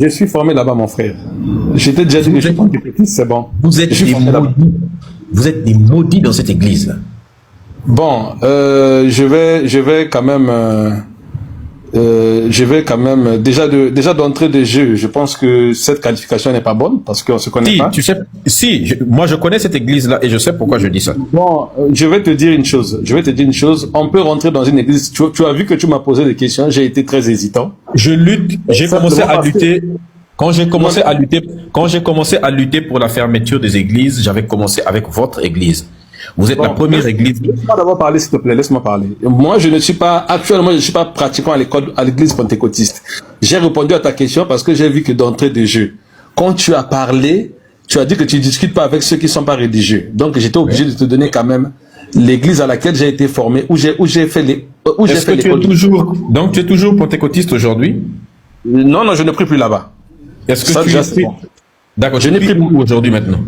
Je suis formé là-bas, mon frère. J'étais déjà dit que je suis pentecôtiste, c'est bon. Vous êtes des maudits. Vous êtes des maudits dans cette église-là. Bon, je vais quand même déjà d'entrée de jeu. Je pense que cette qualification n'est pas bonne parce qu'on se connaît pas. Moi je connais cette église-là et je sais pourquoi je dis ça. Bon, je vais te dire une chose. On peut rentrer dans une église. Tu as vu que tu m'as posé des questions. J'ai été très hésitant. Je lutte. J'ai commencé à lutter. Quand j'ai commencé à lutter pour la fermeture des églises, j'avais commencé avec votre église. Vous êtes la première église. Laisse-moi d'abord parler, s'il te plaît. Laisse-moi parler. Moi, actuellement, je ne suis pas pratiquant à l'église pentecôtiste. J'ai répondu à ta question parce que j'ai vu que d'entrée de jeu, quand tu as parlé, tu as dit que tu ne discutes pas avec ceux qui ne sont pas religieux. Donc, j'étais obligé de te donner quand même l'église à laquelle j'ai été formé, où j'ai fait l'école. Donc, tu es toujours pentecôtiste aujourd'hui? Non, je ne prie plus là-bas. Est-ce que tu es... D'accord, je n'ai pris où aujourd'hui maintenant?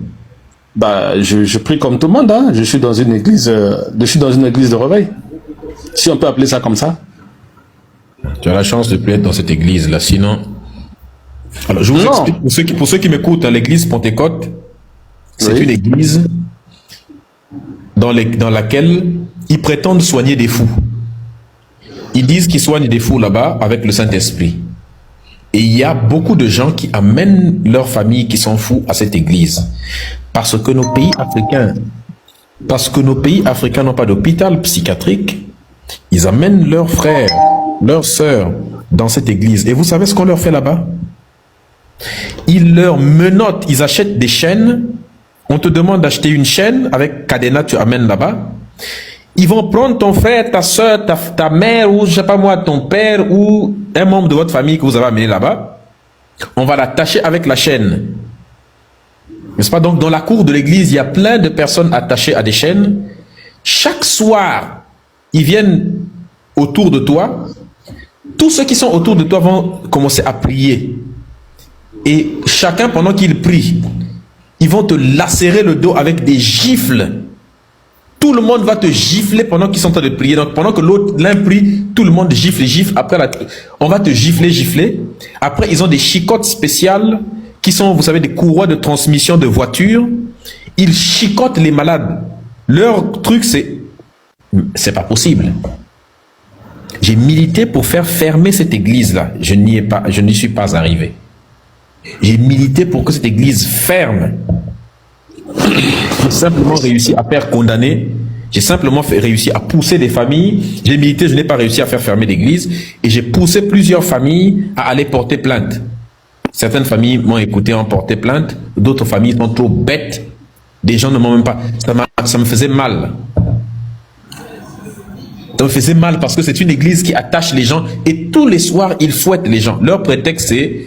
Bah, je prie comme tout le monde, hein. Je suis dans une église de réveil. Si on peut appeler ça comme ça. Tu as la chance de plus être dans cette église-là, sinon... Alors, je vous explique, pour ceux qui m'écoutent, hein, l'église Pentecôte, c'est une église dans laquelle ils prétendent soigner des fous. Ils disent qu'ils soignent des fous là-bas avec le Saint-Esprit. Et il y a beaucoup de gens qui amènent leurs familles qui sont fous à cette église. Parce que nos pays africains n'ont pas d'hôpital psychiatrique, ils amènent leurs frères, leurs sœurs dans cette église. Et vous savez ce qu'on leur fait là-bas? Ils leur menottent, ils achètent des chaînes. On te demande d'acheter une chaîne avec cadenas, tu amènes là-bas. Ils vont prendre ton frère, ta soeur, ta mère, ou je sais pas moi, ton père, ou un membre de votre famille que vous avez amené là-bas. On va l'attacher avec la chaîne. N'est-ce pas? Donc, dans la cour de l'église, il y a plein de personnes attachées à des chaînes. Chaque soir, ils viennent autour de toi. Tous ceux qui sont autour de toi vont commencer à prier. Et chacun, pendant qu'il prie, ils vont te lacérer le dos avec des gifles. Tout le monde va te gifler pendant qu'ils sont en train de prier. Donc, pendant que l'un prie, tout le monde gifle. Après, on va te gifler. Après, ils ont des chicottes spéciales qui sont, vous savez, des courroies de transmission de voitures. Ils chicotent les malades. Leur truc, c'est pas possible. J'ai milité pour faire fermer cette église-là. Je n'y suis pas arrivé. J'ai milité pour que cette église ferme. J'ai simplement réussi à faire condamner. J'ai simplement réussi à pousser des familles. J'ai milité, je n'ai pas réussi à faire fermer l'église. Et j'ai poussé plusieurs familles à aller porter plainte. Certaines familles m'ont écouté, ont porté plainte. D'autres familles sont trop bêtes. Des gens ne m'ont même pas... Ça me faisait mal. Ça me faisait mal parce que c'est une église qui attache les gens. Et tous les soirs, ils fouettent les gens. Leur prétexte, c'est...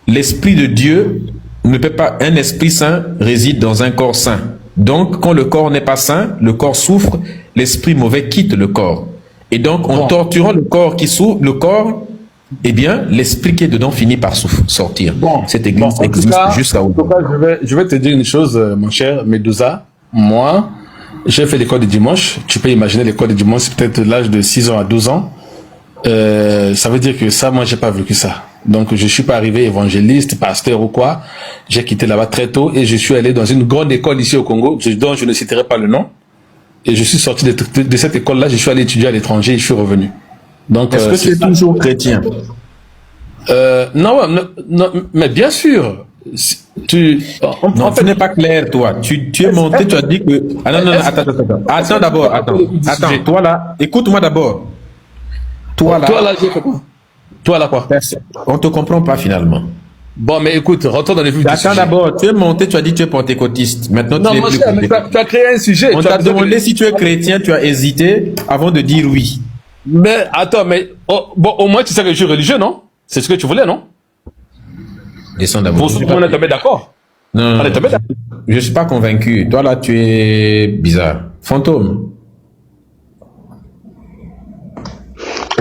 L'Esprit de Dieu ne peut pas... Un esprit saint réside dans un corps saint. Donc, quand le corps n'est pas saint, le corps souffre, l'esprit mauvais quitte le corps. Et donc, en torturant le corps qui souffre, le corps... Eh bien, l'esprit qui est dedans finit par sortir. Cette église existe jusqu'à aujourd'hui. En tout cas, je vais te dire une chose, mon cher Medusa. Moi, j'ai fait l'école de dimanche. Tu peux imaginer l'école de dimanche, c'est peut-être l'âge de 6 ans à 12 ans. Ça veut dire que ça, moi, j'ai pas vécu ça. Donc, je suis pas arrivé évangéliste, pasteur ou quoi. J'ai quitté là-bas très tôt et je suis allé dans une grande école ici au Congo, dont je ne citerai pas le nom. Et je suis sorti de cette école-là, je suis allé étudier à l'étranger et je suis revenu. Donc, est-ce que tu es toujours chrétien? Non, mais bien sûr. Tu n'es pas clair, toi. Tu es monté, tu as dit que... Ah non, attends d'abord, attends. Toi là, écoute-moi d'abord. Toi là quoi? On te comprend pas finalement. Bon, mais écoute, retourne dans les vues du sujet. Attends d'abord, tu es monté, tu as dit que tu es pentecôtiste. Maintenant, tu es plus pentecôtiste. Tu as créé un sujet. On t'a demandé si tu es chrétien, tu as hésité avant de dire oui. Mais attends, au moins tu sais que je suis religieux, non? C'est ce que tu voulais, non? Descends d'abord. Pour ceux qui on est tombé d'accord. Non, je suis pas convaincu. Toi là, tu es bizarre. Fantôme.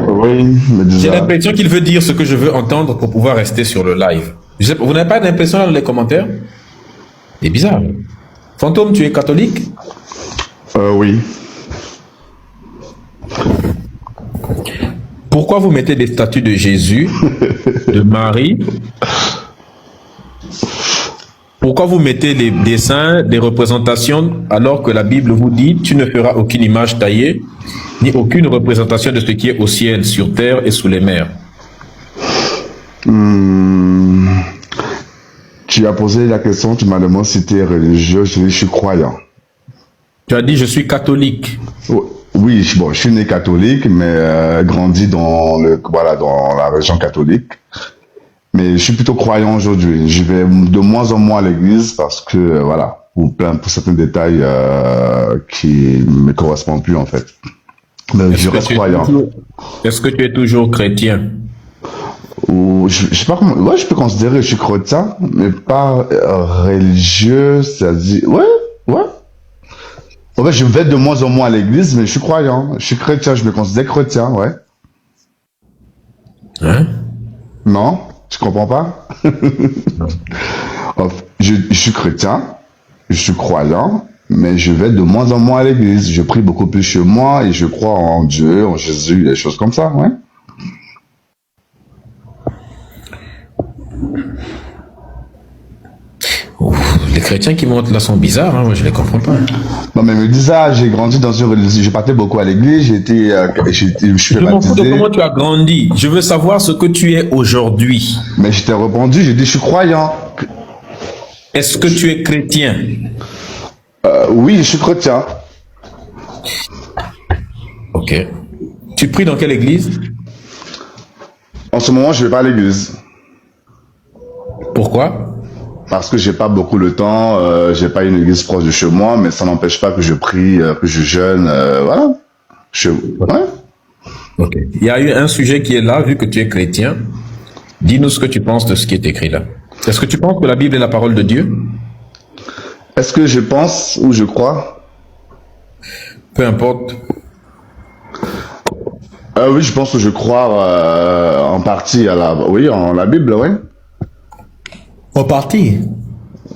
Oui, mais j'ai l'impression qu'il veut dire ce que je veux entendre pour pouvoir rester sur le live. Vous n'avez pas d'impression dans les commentaires? C'est bizarre. Fantôme, tu es catholique? Oui. Pourquoi vous mettez des statues de Jésus, de Marie? Pourquoi vous mettez des dessins, des représentations, alors que la Bible vous dit « Tu ne feras aucune image taillée, ni aucune représentation de ce qui est au ciel, sur terre et sous les mers. » Tu as posé la question, tu m'as demandé si tu es religieux, je suis croyant. Tu as dit « Je suis catholique ». Oui, bon, je suis né catholique, mais grandi dans dans la région catholique. Mais je suis plutôt croyant aujourd'hui. Je vais de moins en moins à l'église parce que, pour certains détails qui me correspondent plus en fait. Mais je reste croyant. Est-ce que tu es toujours chrétien? Ou je sais pas comment. Ouais, je peux considérer que je suis chrétien, mais pas religieux. C'est-à-dire, ouais. En fait, je vais de moins en moins à l'église, mais je suis croyant. Je suis chrétien. Je me considère chrétien, ouais. Hein? Non? Tu comprends pas? Je suis chrétien, je suis croyant, mais je vais de moins en moins à l'église. Je prie beaucoup plus chez moi et je crois en Dieu, en Jésus, des choses comme ça, ouais. Les chrétiens qui montent là sont bizarres, hein, moi je les comprends pas. Non mais me dis ça, j'ai grandi dans une religion, je partais beaucoup à l'église, je suis Je m'en fous de baptisé. comment tu as grandi. Je veux savoir ce que tu es aujourd'hui. Mais je t'ai répondu, j'ai dit je suis croyant. Est-ce que tu es chrétien? Oui, je suis chrétien. Ok. Tu pries dans quelle église? En ce moment, je vais pas à l'église. Pourquoi? Parce que j'ai pas beaucoup le temps, j'ai pas une église proche de chez moi, mais ça n'empêche pas que je prie, que je jeûne, voilà. Ouais. Ok. Il y a eu un sujet qui est là, vu que tu es chrétien. Dis-nous ce que tu penses de ce qui est écrit là. Est-ce que tu penses que la Bible est la parole de Dieu? Est-ce que je pense ou je crois? Peu importe. Oui, je pense que je crois en partie à la Bible, oui. En partie.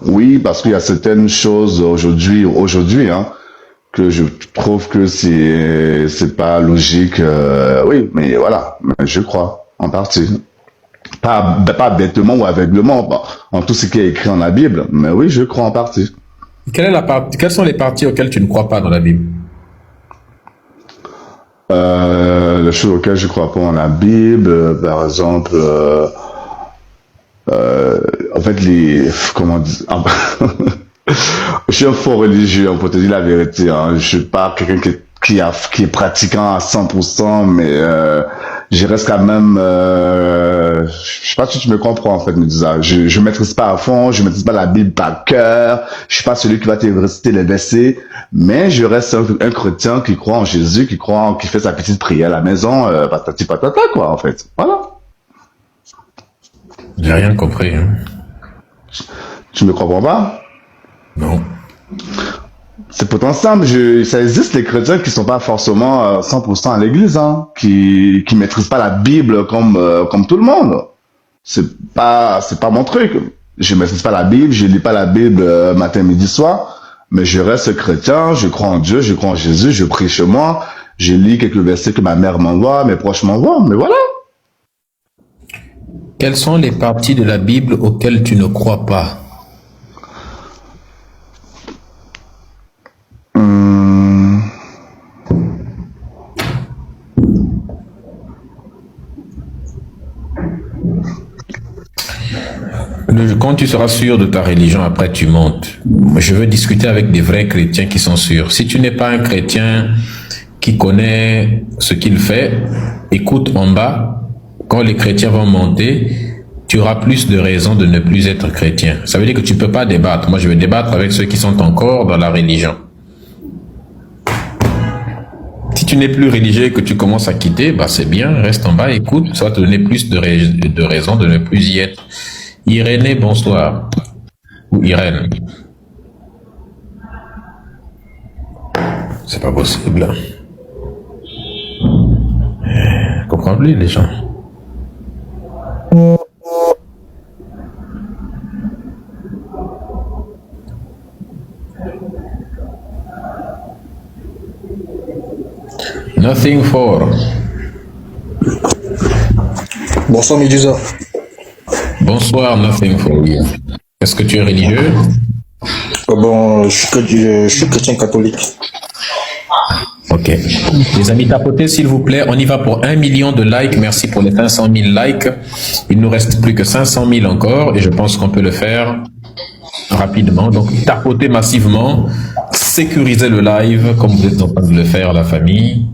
Oui, parce qu'il y a certaines choses aujourd'hui, hein, que je trouve que c'est pas logique. Oui, mais voilà, mais je crois en partie. Pas bêtement ou aveuglement en tout ce qui est écrit dans la Bible, mais oui, je crois en partie. Quelles sont les parties auxquelles tu ne crois pas dans la Bible? Les choses auxquelles je crois pas dans la Bible, par exemple, en fait, comment dire, je suis un faux religieux, pour te dire la vérité, hein. Je suis pas quelqu'un qui est pratiquant à 100%, mais je reste quand même, je sais pas si tu me comprends en fait, me disant, je maîtrise pas à fond, je maîtrise pas la Bible par cœur, je suis pas celui qui va te réciter les versets, mais je reste un chrétien qui croit en Jésus, qui fait sa petite prière à la maison, patati patata quoi en fait, voilà. J'ai rien compris. Hein. Tu me comprends pas? Non. C'est pourtant simple, ça existe les chrétiens qui sont pas forcément 100% à l'église, hein, qui maîtrisent pas la Bible comme tout le monde. C'est pas mon truc. Je maîtrise pas la Bible, je lis pas la Bible matin, midi, soir, mais je reste chrétien, je crois en Dieu, je crois en Jésus, je prie chez moi, je lis quelques versets que ma mère m'envoie, mes proches m'envoient, mais voilà. Quelles sont les parties de la Bible auxquelles tu ne crois pas? Quand tu seras sûr de ta religion, après tu montes. Je veux discuter avec des vrais chrétiens qui sont sûrs. Si tu n'es pas un chrétien qui connaît ce qu'il fait, écoute en bas. Quand les chrétiens vont monter, tu auras plus de raisons de ne plus être chrétien. Ça veut dire que tu ne peux pas débattre. Moi, je vais débattre avec ceux qui sont encore dans la religion. Si tu n'es plus religieux et que tu commences à quitter, bah c'est bien, reste en bas, écoute, ça va te donner plus de raisons de ne plus y être. Irénée, bonsoir. Ou Irène. C'est pas possible. Je comprends plus les gens. Nothing for. Bonsoir, Médusa. Bonsoir, nothing for you. Est-ce que tu es religieux? Bon, je suis chrétien catholique. Ok. Les amis, tapotez s'il vous plaît. On y va pour 1 million de likes. Merci pour les 500 000 likes. Il nous reste plus que 500 000 encore et je pense qu'on peut le faire rapidement. Donc, tapotez massivement. Sécurisez le live comme vous êtes en train de le faire, la famille.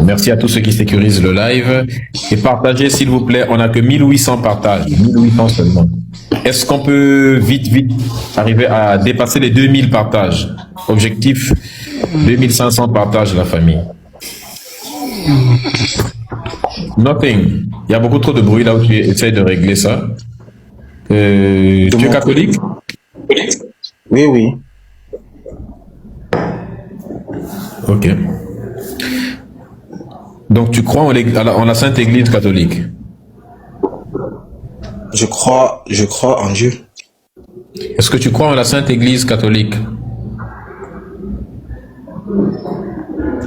Merci à tous ceux qui sécurisent le live. Et partagez s'il vous plaît. On n'a que 1800 partages. 1800 seulement. Est-ce qu'on peut vite arriver à dépasser les 2000 partages? Objectif 2500 partages, la famille. Nothing. Il y a beaucoup trop de bruit là où tu essaies de régler ça. Tu es catholique? Oui, oui. Ok. Donc tu crois en la Sainte Église catholique? Je crois en Dieu. Est-ce que tu crois en la Sainte Église catholique?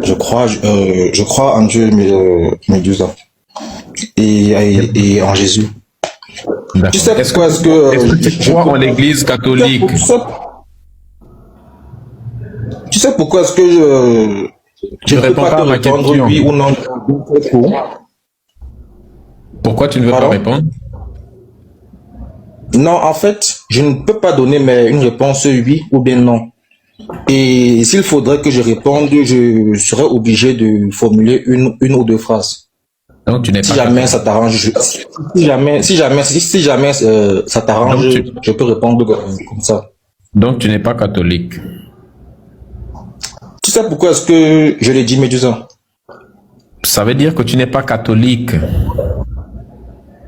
Je crois en Dieu, Médusa. Et en Jésus. Tu sais pourquoi est-ce que tu crois en l'Église catholique? Tu sais pourquoi est-ce que je ne peux pas te répondre oui ou non? Pourquoi tu ne veux pas répondre? Non, en fait, je ne peux pas donner une réponse oui ou bien non. Et s'il faudrait que je réponde, je serais obligé de formuler une ou deux phrases. Donc tu n'es pas. Si jamais ça t'arrange, si jamais ça t'arrange, je peux répondre comme ça. Donc tu n'es pas catholique. Tu sais pourquoi est-ce que je l'ai dit, Médusa? Ça veut dire que tu n'es pas catholique.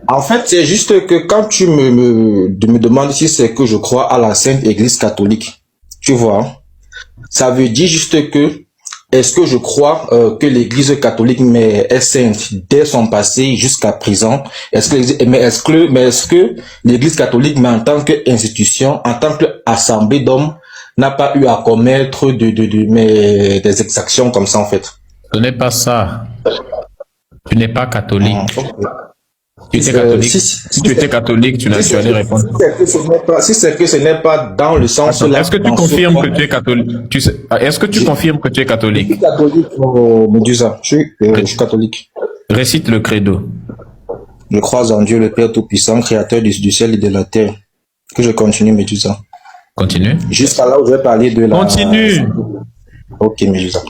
En fait, c'est juste que quand tu me demandes si c'est que je crois à la Sainte Église catholique, tu vois, ça veut dire juste que est-ce que je crois que l'Église catholique est sainte dès son passé jusqu'à présent? Est-ce que l'Église catholique, mais en tant qu'institution, en tant qu'assemblée d'hommes, n'a pas eu à commettre des exactions comme ça en fait? Ce n'est pas ça. Tu n'es pas catholique. Tu étais catholique. Si tu étais catholique, tu allais répondre. Si c'est que ce n'est pas dans le sens là. Est-ce que tu confirmes que tu es catholique? Est-ce que tu confirmes que tu es catholique? Je suis catholique, Médusa. Je suis catholique. Récite le credo. Je crois en Dieu le Père Tout-Puissant, créateur du ciel et de la terre. Que je continue, Médusa. Continue. Jusqu'à là où je vais parler de la... Continue. Ok, Médusa.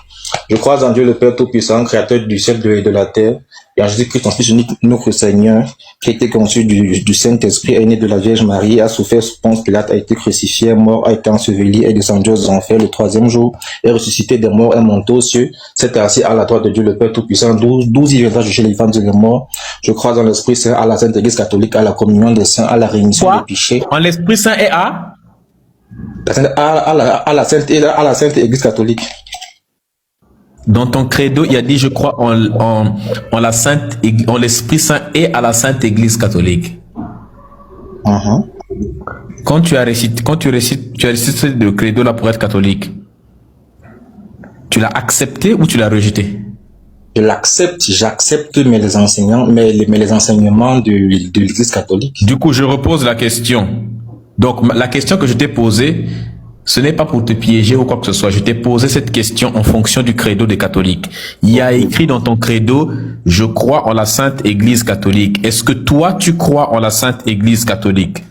Je crois en Dieu le Père Tout-Puissant, créateur du ciel et de la terre, et en Jésus-Christ, son Fils unique, notre Seigneur, qui a été conçu du Saint-Esprit, est né de la Vierge Marie, a souffert sous Ponce Pilate, a été crucifié, mort, a été enseveli, est descendu aux enfers le 3e jour, est ressuscité des morts, est monté aux cieux, s'est assis à la droite de Dieu le Père Tout-Puissant, d'où il viendra juger les vivants et les morts. Je crois dans l'Esprit Saint, à la Sainte Église catholique, à la communion des saints, à la rémission des péchés. En l'Esprit Saint et à la Sainte Église catholique. Dans ton credo, il y a dit je crois en la Sainte, en l'Esprit Saint et à la Sainte Église catholique. Quand tu récites le credo là pour être catholique, tu l'as accepté ou tu l'as rejeté? Je l'accepte, j'accepte les enseignements de l'Église catholique. Du coup, je repose la question. Donc, la question que je t'ai posée, ce n'est pas pour te piéger ou quoi que ce soit. Je t'ai posé cette question en fonction du credo des catholiques. Il y a écrit dans ton credo, je crois en la Sainte Église catholique. Est-ce que toi, tu crois en la Sainte Église catholique?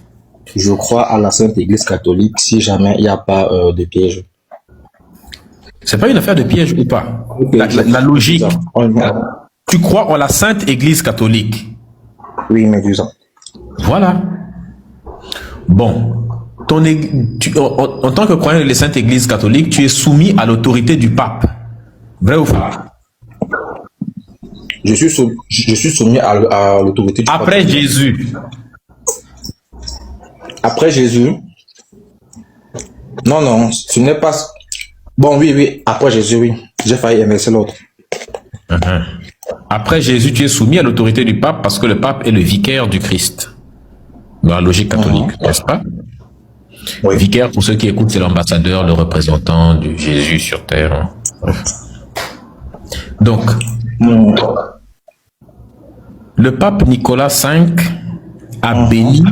Je crois à la Sainte Église catholique si jamais il n'y a pas de piège. C'est pas une affaire de piège ou pas? La logique. Tu crois en la Sainte Église catholique? Oui, Médusa. Voilà. Bon. En tant que croyant de la Sainte Église catholique, tu es soumis à l'autorité du pape. Vrai ou faux? Je suis soumis à l'autorité du pape. Après Jésus. Après Jésus? Non, ce n'est pas... Bon, oui, après Jésus, oui. J'ai failli inverser l'autre. Après Jésus, tu es soumis à l'autorité du pape parce que le pape est le vicaire du Christ. Dans la logique catholique, n'est-ce pas? Oui. Vicaire, pour ceux qui écoutent, c'est l'ambassadeur, le représentant de Jésus sur terre. Bref. Donc, Le pape Nicolas V a béni